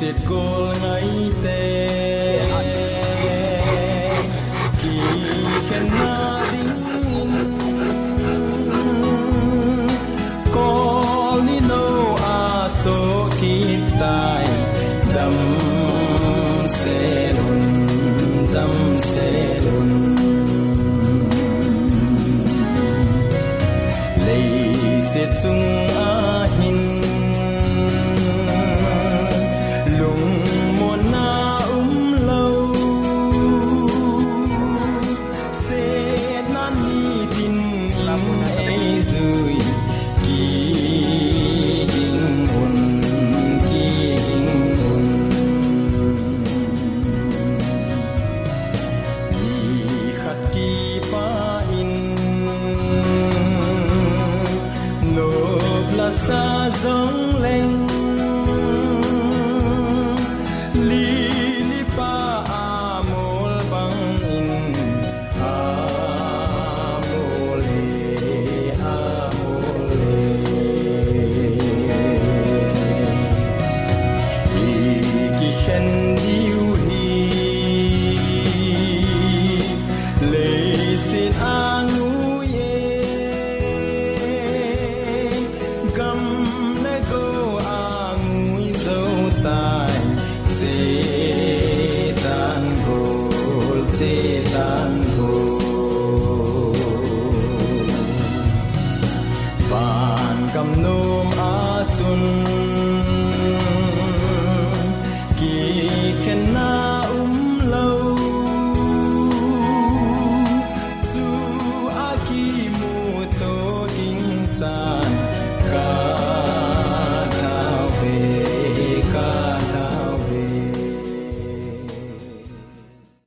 siết cô ngay tê kỳ khen na đinh có ni nô a số kitai đam se lun lấy siết chung a hin lung muôn na lâu siết na ni tin im ấy rồi kỳ kinh hồn đi khát kỳ pa in nộp là xa giống lên li li pa amol bang in amole ki khen diu hi lấy xin angu ye gam le go angu dâu tai chế tan gol bàn cầm nôm a chun